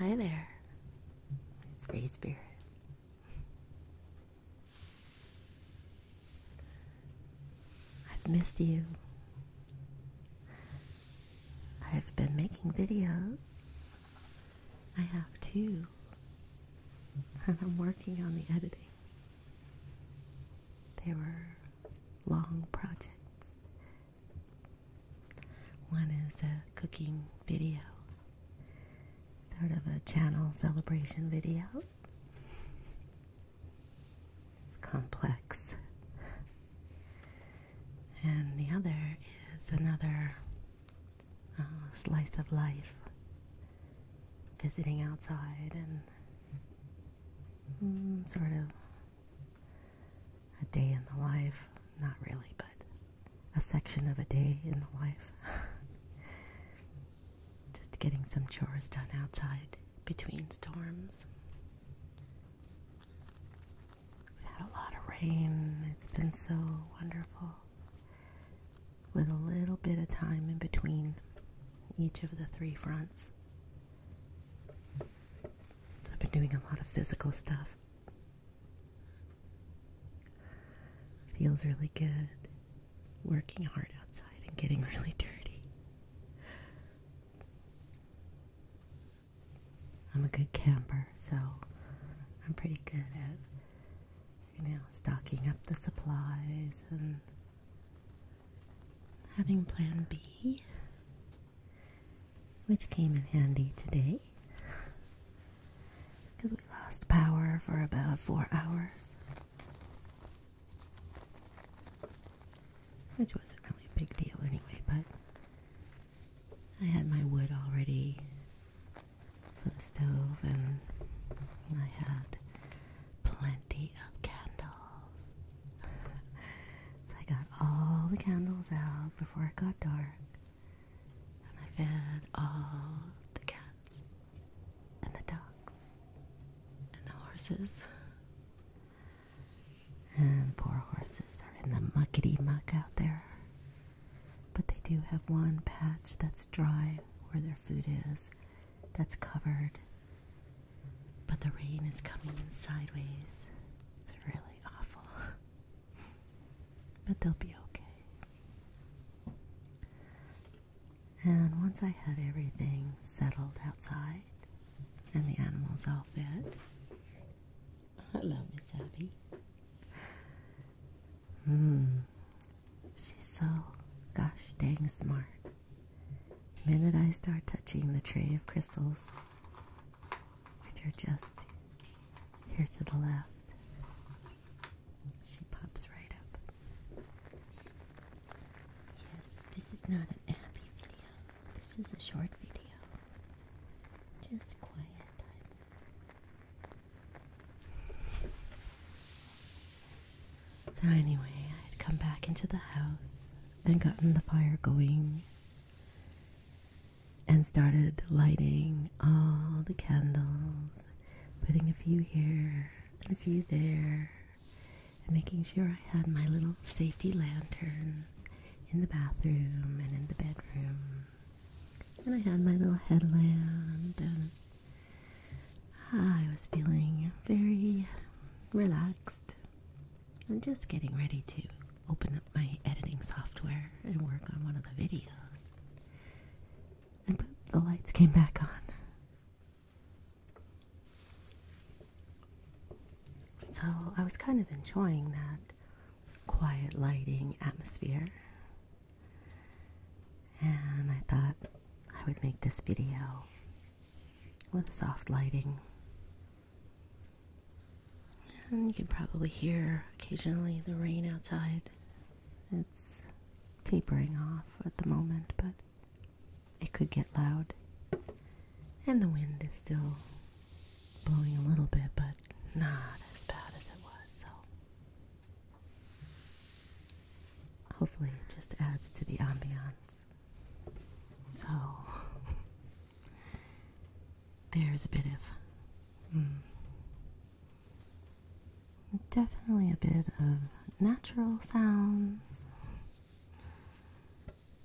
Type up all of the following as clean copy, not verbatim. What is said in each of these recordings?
Hi there. It's Free Spirit. I've missed you. I've been making videos. I have two. And I'm working on the editing. They were long projects. One is a cooking video. Sort of a channel celebration video. It's complex. And the other is another slice of life. Visiting outside and sort of a day in the life. Not really, but a section of a day in the life. Just getting some chores done outside between storms. We've had a lot of rain. It's been so wonderful. With a little bit of time in between each of the three fronts. So I've been doing a lot of physical stuff. Feels really good. Working hard outside and getting really dirty. I'm a good camper, so I'm pretty good at, stocking up the supplies and having plan B, which came in handy today because we lost power for about 4 hours, which wasn't really a big deal anyway, but I had my wood already for the stove and I had plenty of candles. So I got all the candles out before it got dark and I fed all the cats and the dogs and the horses. And poor horses are in the muckety muck out there. But they do have one patch that's dry where their food is, that's covered. But the rain is coming in sideways. It's really awful. But they'll be okay. And once I had everything settled outside and the animals all fed, hello, Miss Abby. She's so gosh dang smart. The minute I start touching the tray of crystals, which are just here to the left, she pops right up. Yes, this is not an Abby video. This is a short video. Just quiet time. So anyway, I had come back into the house and gotten the fire going and started lighting all the candles, putting a few here and a few there, and making sure I had my little safety lanterns in the bathroom and in the bedroom. And I had my little headlamp, and I was feeling very relaxed and just getting ready to open up my editing software and work on one of the videos. And the lights came back on. So I was kind of enjoying that quiet lighting atmosphere. And I thought I would make this video with soft lighting. And you can probably hear occasionally the rain outside. It's tapering off at the moment, but it could get loud. And the wind is still blowing a little bit, but not as bad as it was, so hopefully it just adds to the ambiance. So there's a bit of definitely a bit of natural sounds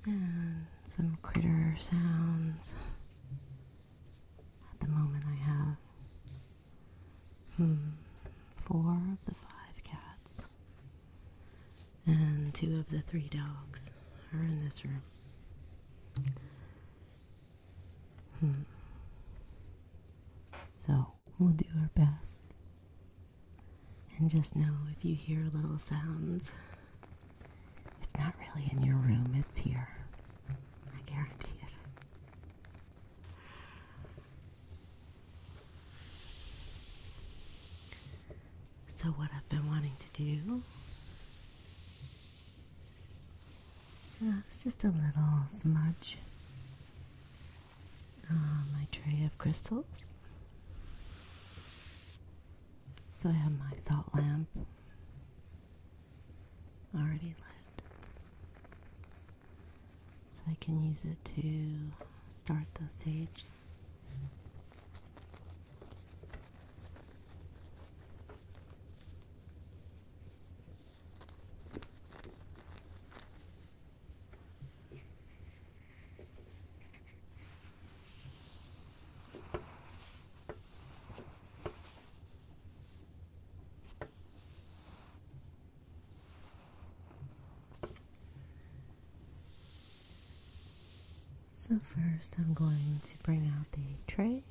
and some critter sounds. At the moment 3 dogs are in this room. So we'll do our best. And just know if you hear little sounds, it's not really in your room, it's here. I guarantee it. So what I've been wanting to do, it's just a little smudge on my tray of crystals. So I have my salt lamp already lit, so I can use it to start the sage. So first I'm going to bring out the tray.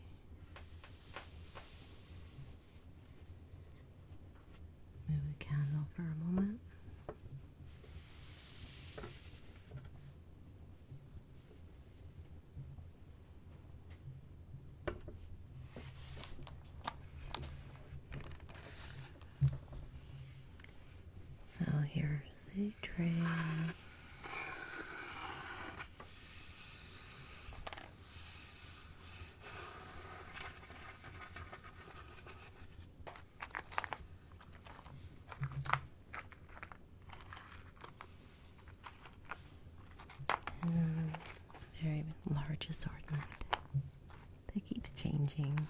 Move the candle for a moment. So here's the tray. Very large assortment that keeps changing.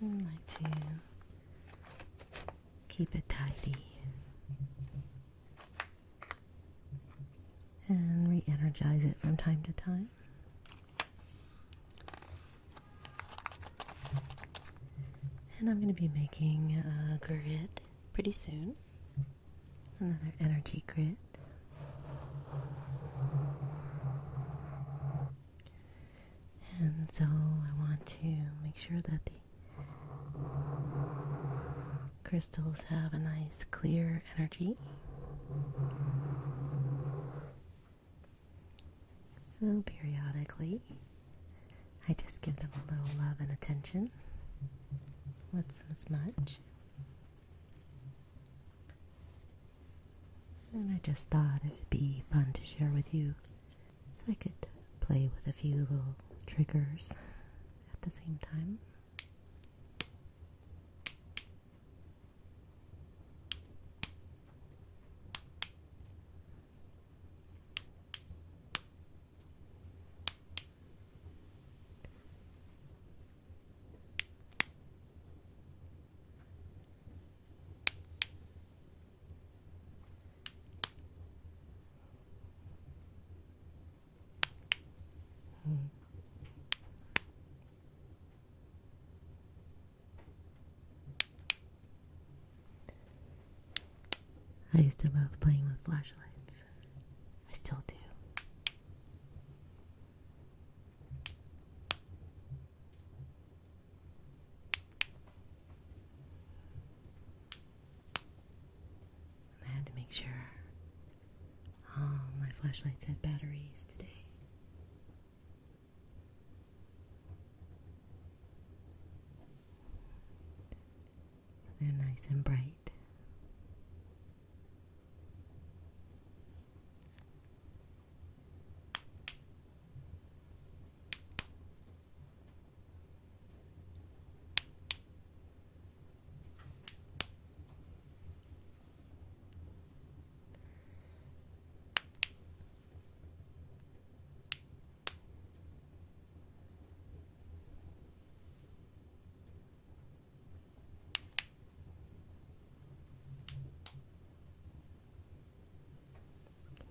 I like to keep it tidy and re-energize it from time to time. And I'm going to be making a grid pretty soon. Another energy grid. And so I want to make sure that the crystals have a nice clear energy. So periodically, I just give them a little love and attention with some smudge. And I just thought it would be fun to share with you, so I could play with a few little triggers at the same time. I used to love playing with flashlights. I still do. I had to make sure all my flashlights had batteries today. So they're nice and bright.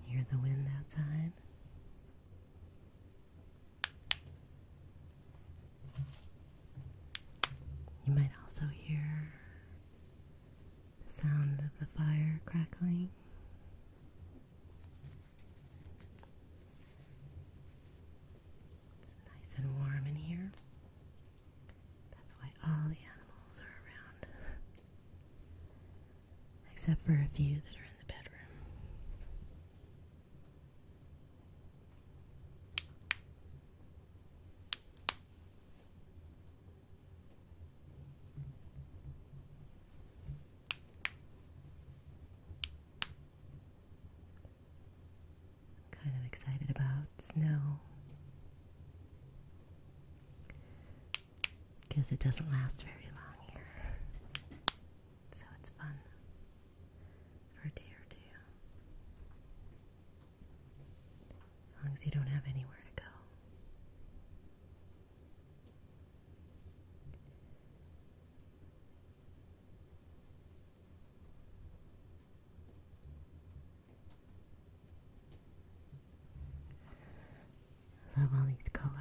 Hear the wind outside. You might also hear except for a few that are in the bedroom. Kind of excited about snow because it doesn't last very long here, so it's fun for a day or two, as long as you don't have anywhere to go. I love all these colors.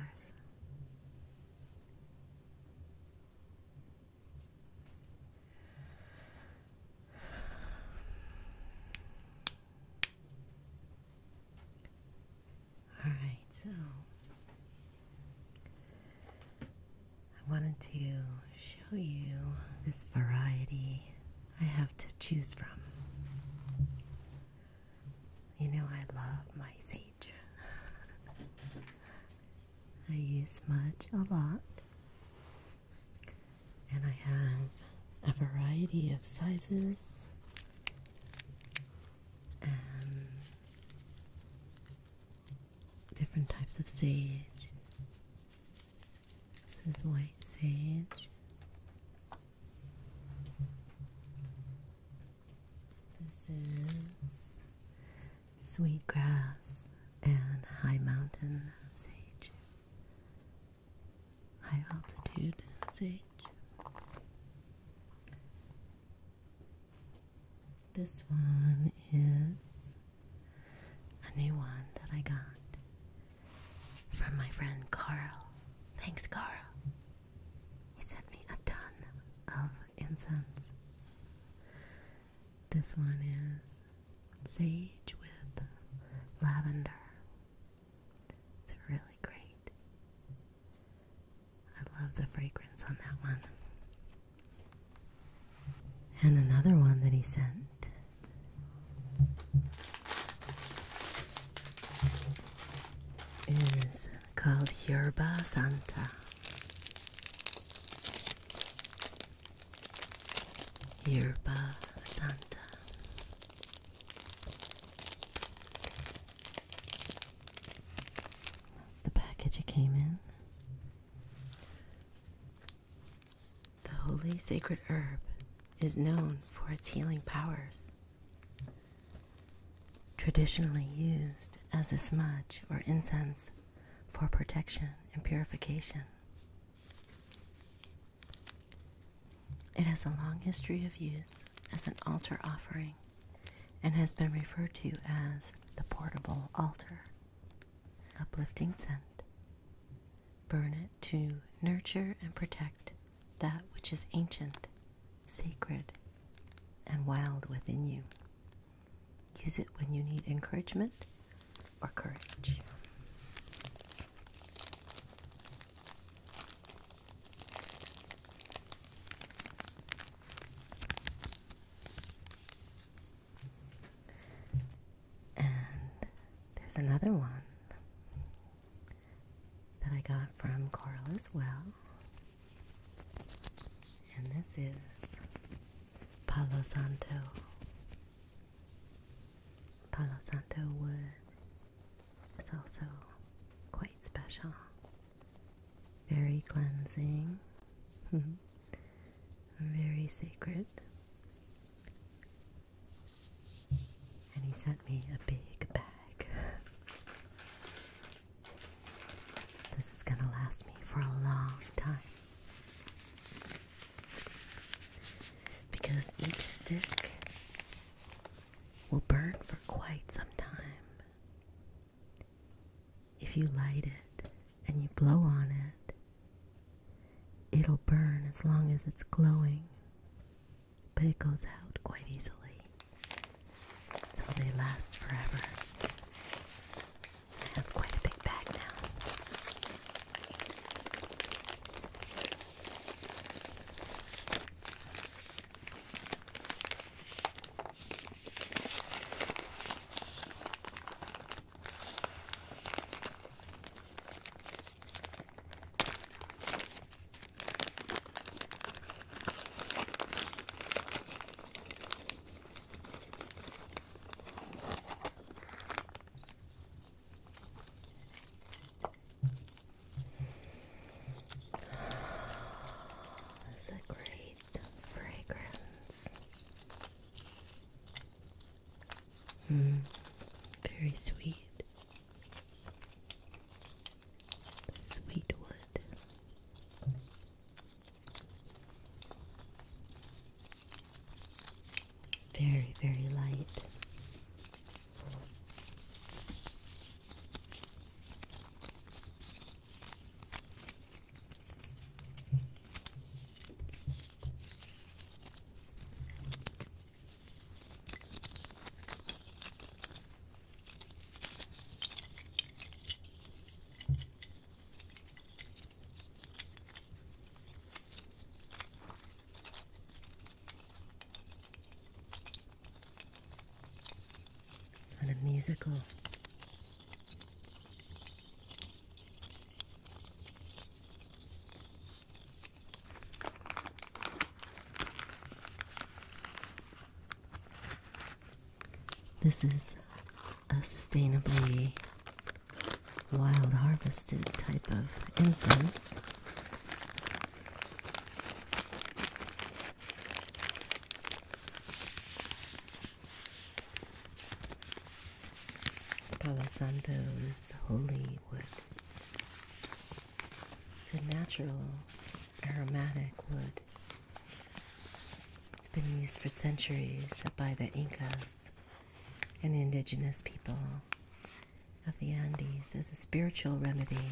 Alright, so I wanted to show you this variety I have to choose from. You know, I love my sage. I use smudge a lot, and I have a variety of sizes and different types of sage. This is white sage. This is sweetgrass and high mountain sage. High altitude sage. This one is a new one that I got from my friend Carl. Thanks, Carl. He sent me a ton of incense. This one is sage with lavender. It's really great. I love the fragrance on that one. And another one that he sent is called Yerba Santa. Yerba Santa. That's the package it came in. The holy sacred herb is known for its healing powers. Traditionally used as a smudge or incense for protection and purification. It has a long history of use as an altar offering and has been referred to as the portable altar. Uplifting scent. Burn it to nurture and protect that which is ancient, sacred, and wild within you. Use it when you need encouragement or courage. And there's another one that I got from Carl as well. And this is Palo Santo. Palo Santo wood is also quite special. Very cleansing. Very sacred. And he sent me a big bag. This is gonna last me for a long time. Because each stick will burn for quite some time. If you light it and you blow on it, it'll burn as long as it's glowing, but it goes out quite easily. So they last forever. I have quite a big bag now. Very sweet. Sweet wood. It's very, very light. And a musical. This is a sustainably wild harvested type of incense. Palo Santo is the holy wood. It's a natural aromatic wood. It's been used for centuries by the Incas and indigenous people of the Andes as a spiritual remedy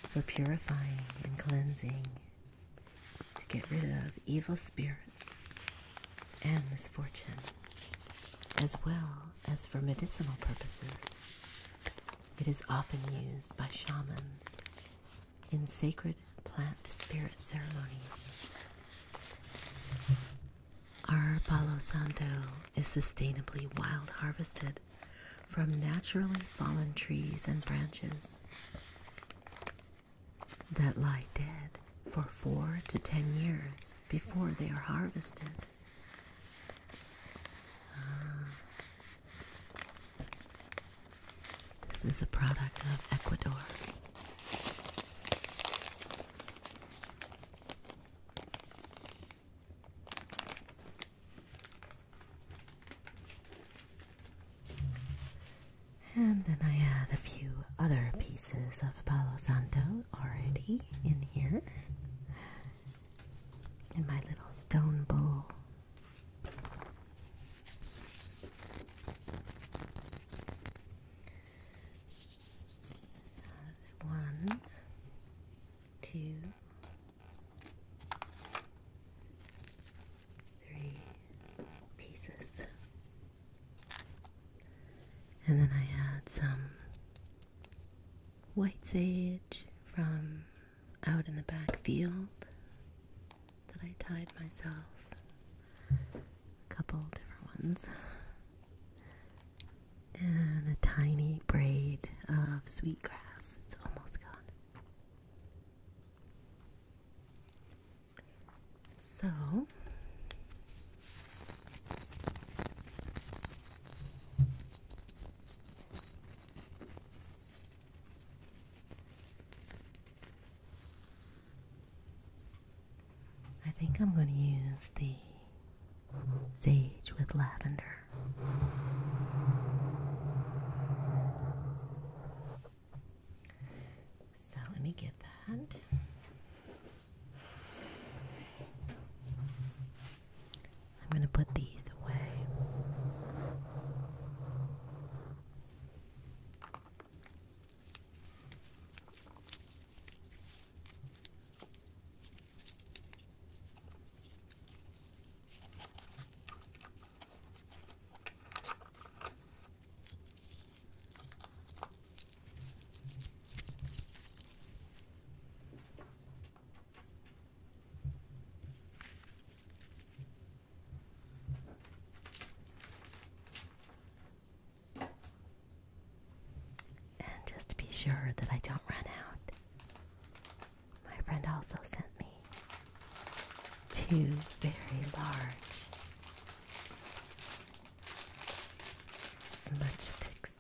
for purifying and cleansing, to get rid of evil spirits and misfortune, as well as for medicinal purposes. It is often used by shamans in sacred plant spirit ceremonies. Our Palo Santo is sustainably wild harvested from naturally fallen trees and branches that lie dead for 4 to 10 years before they are harvested. This is a product of Ecuador. And then I add a few other pieces of Palo Santo already in here, in my little stone bowl. One, two, three pieces. And then I add some white sage from out in the back field that I tied myself. A couple different ones. And a tiny braid of sweetgrass. It's almost gone. So, I think I'm going to use the sage with lavender. So let me get that. I'm going to put these away. Just to be sure that I don't run out, my friend also sent me 2 very large smudge sticks.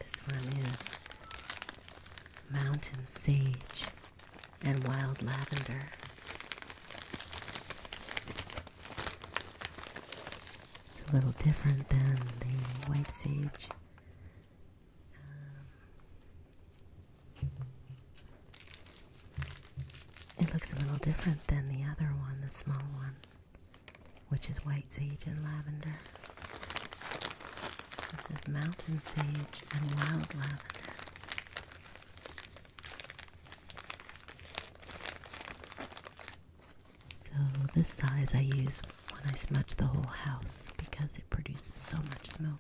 This one is mountain sage and wild lavender. a little different than the white sage. It looks a little different than the other one, the small one, which is white sage and lavender. This is mountain sage and wild lavender. So this size I use when I smudge the whole house because it produces so much smoke.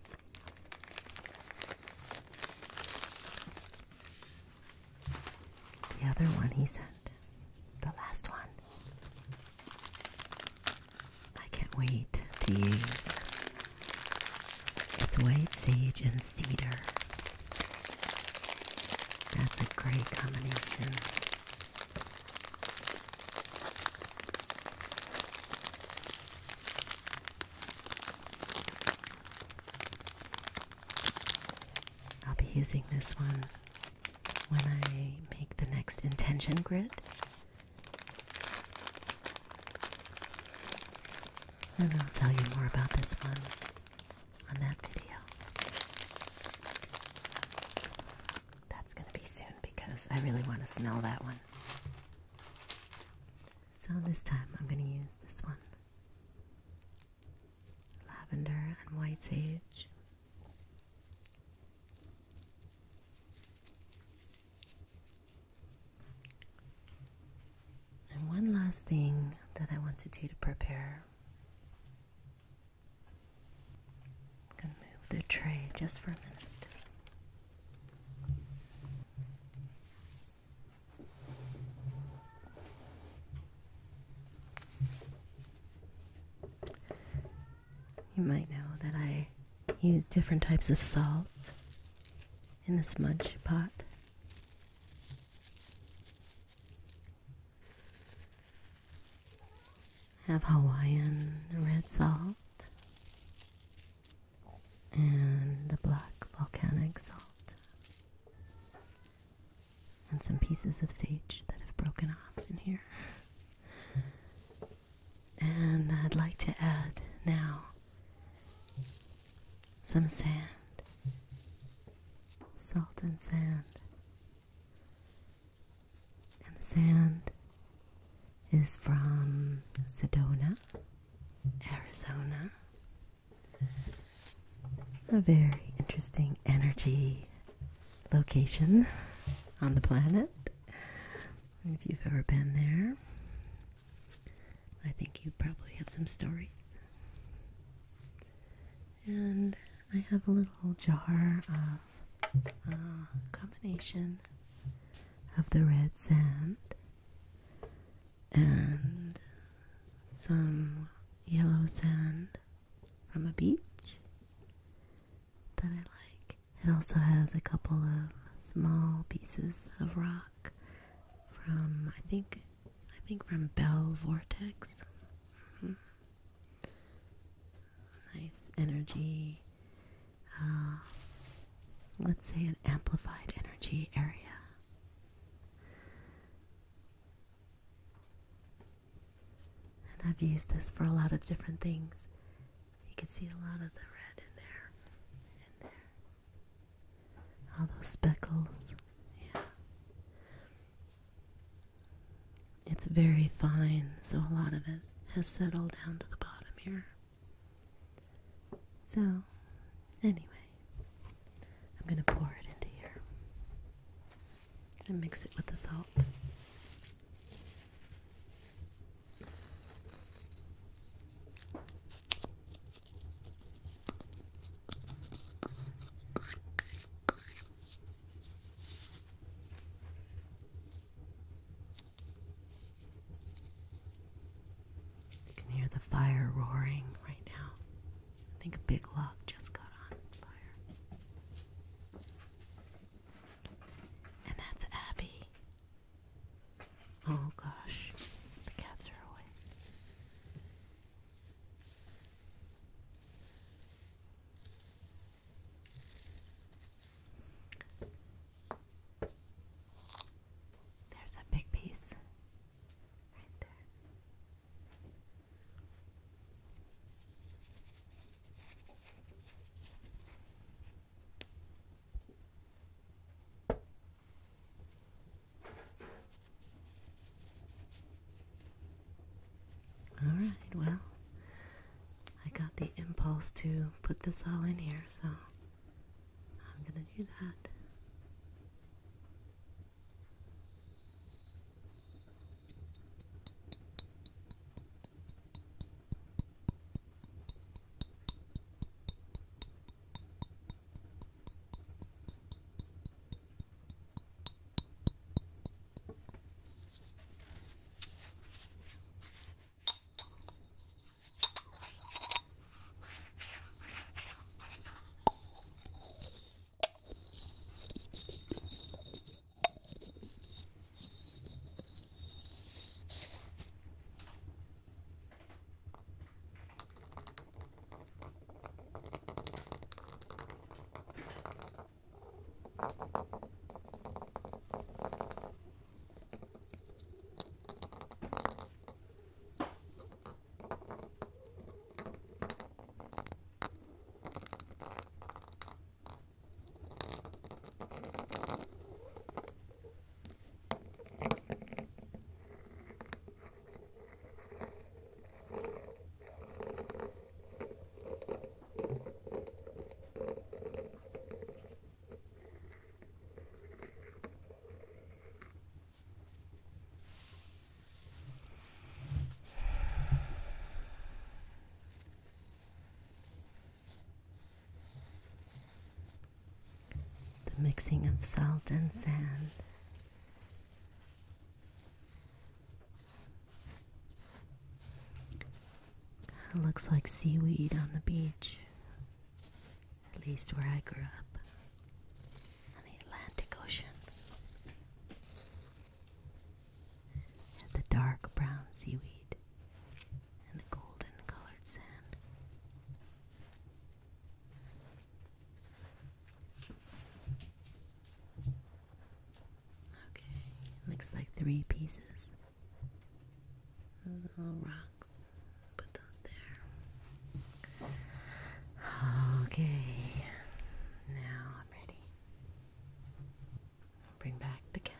The other one he sent, the last one, I can't wait to use. It's white sage and cedar. That's a great combination. I'll be using this one when I make the next intention grid. And I'll tell you more about this one on that video. That's going to be soon because I really want to smell that one. So this time I'm going to use this one. Lavender and white sage. And one last thing that I want to do to prepare. I'm going to move the tray just for a minute. You might know that I use different types of salt in the smudge pot. I have Hawaiian red salt and the black volcanic salt and some pieces of sage that have broken off in here. And I'd like to add now some sand, salt and sand. And the sand is from Sedona, Arizona. A very interesting energy location on the planet. If you've ever been there, I think you probably have some stories. And I have a little jar of a combination of the red sand and some yellow sand from a beach that I like. It also has a couple of small pieces of rock from, I think from Bell Vortex. Nice energy, let's say an amplified energy area. And I've used this for a lot of different things. You can see a lot of the red in there. All those speckles. Yeah. It's very fine, so a lot of it has settled down to the bottom here. So, anyway, I'm going to pour it into here and mix it with the salt. You can hear the fire roaring right now. I think a big log just got on fire. And that's Abby. Oh gosh, the cats are away. There's a big piece right there. I got the impulse to put this all in here, so I'm gonna do that. Mixing of salt and sand. It looks like seaweed on the beach, at least where I grew up, on the Atlantic Ocean. And the dark brown seaweed and the golden colored sand. Looks like 3 pieces of little rocks. Put those there. Okay, now I'm ready. I'll bring back the candle.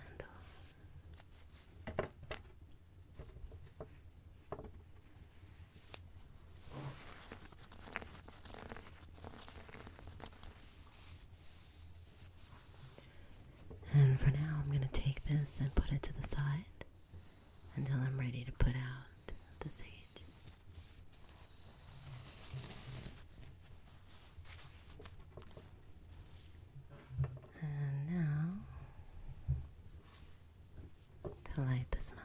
And for now, I'm going to take this and put it to the side until I'm ready to put out the sage. And now, to light the smudge.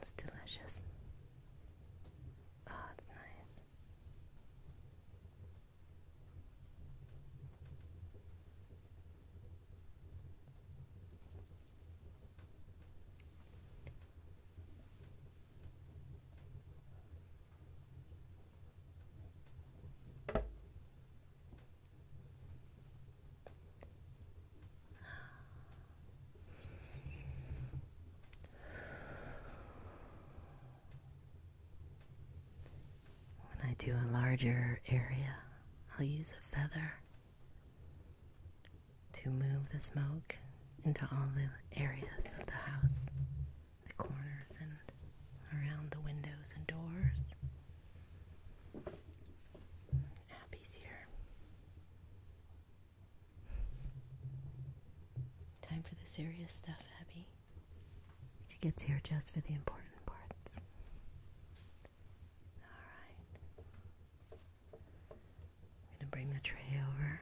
It's delicious. Oh, it's nice. When I do a larger area, I'll use a feather to move the smoke into all the areas of the house, the corners and around the windows and doors. Abby's here. Time for the serious stuff, Abby. She gets here just for the important parts. Alright. I'm going to bring the tray over.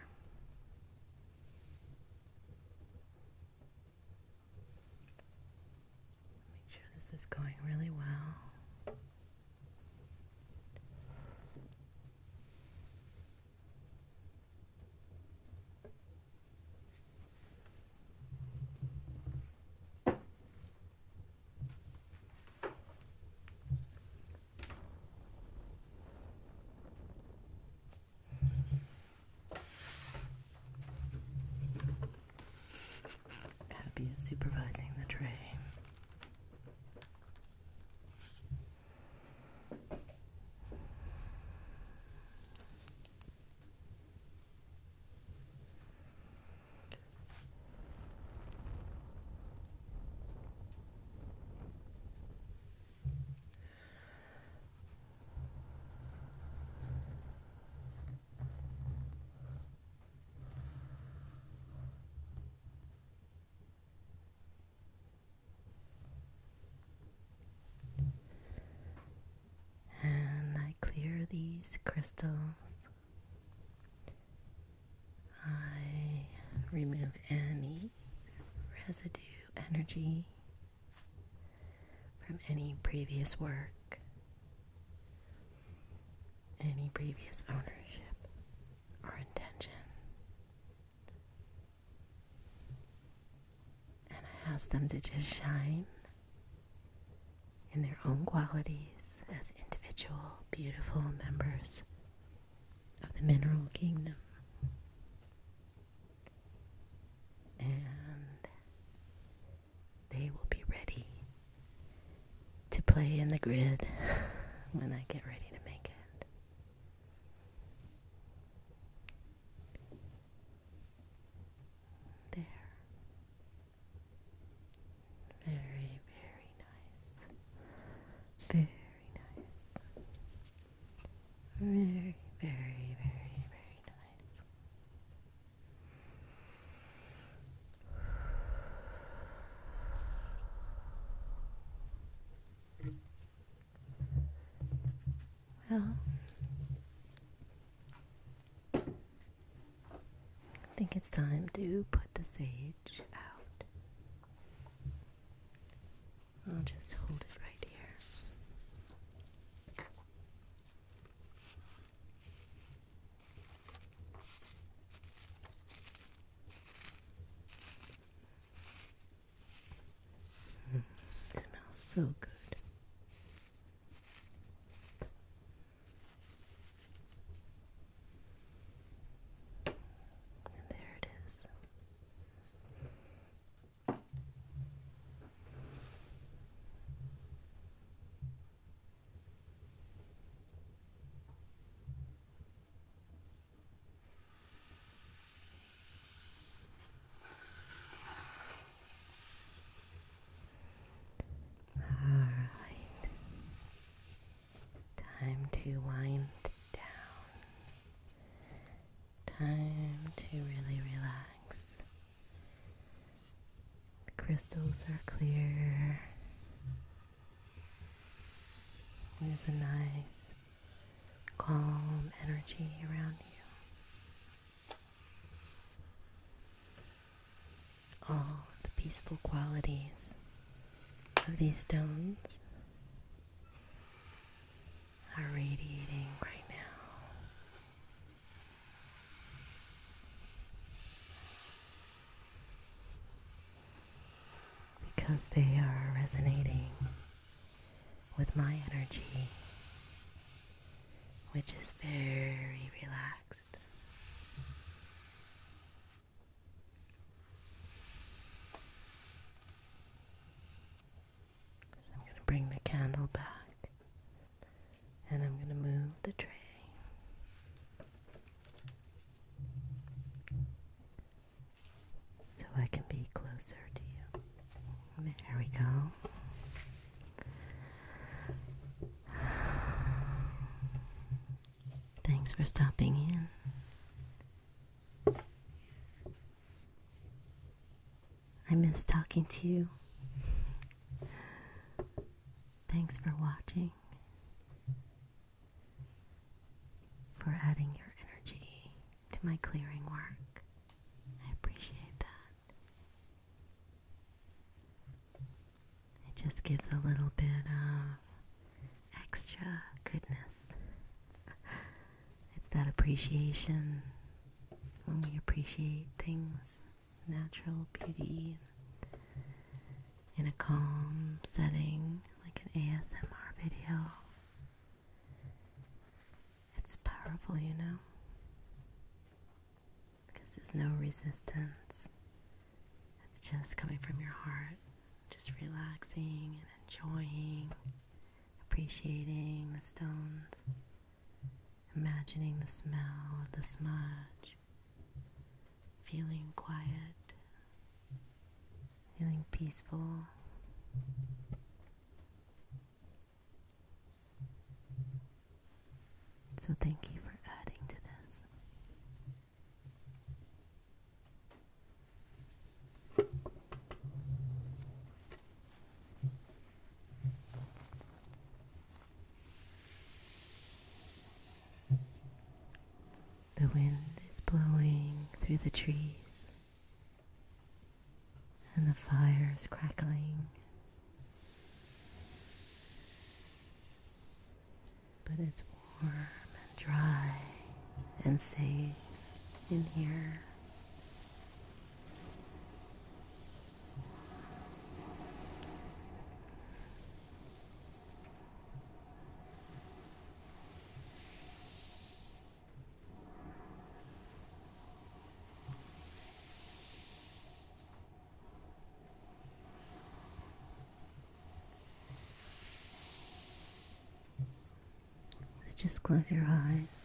Make sure this is going really well. tray. And I clear these crystals. I remove any residue energy from any previous work, any previous ownership or intention. And I ask them to just shine in their own qualities as individual, beautiful members of the mineral kingdom. And they will be ready to play in the grid when I get ready to make it. There. Very, very nice. Very nice. Very, very, very, very nice. Well, I think it's time to put the sage out. I'll just hold it right here. It smells so good. And there it is. Alright. Time to wind down. Time to really relax. The crystals are clear. There's a nice, calm energy around you. All the peaceful qualities of these stones are radiating right now. Because they are resonating with my energy, which is very relaxed. So I'm going to bring the candle back, and I'm going to move the tray. So I can be closer to you. There we go. Thanks for stopping in. I miss talking to you. Thanks for watching, for adding your energy to my clearing work. I appreciate that. It just gives a little bit of extra goodness. It's that appreciation when we appreciate things, natural beauty, in a calm setting like an ASMR video. It's powerful, you know, because there's no resistance. It's just coming from your heart, just relaxing and enjoying, appreciating the stones, imagining the smell of the smudge, feeling quiet, feeling peaceful. So thank you for adding to this. The wind is blowing through the trees, and the fire is crackling. But it's warm and dry and safe in here. Just close your eyes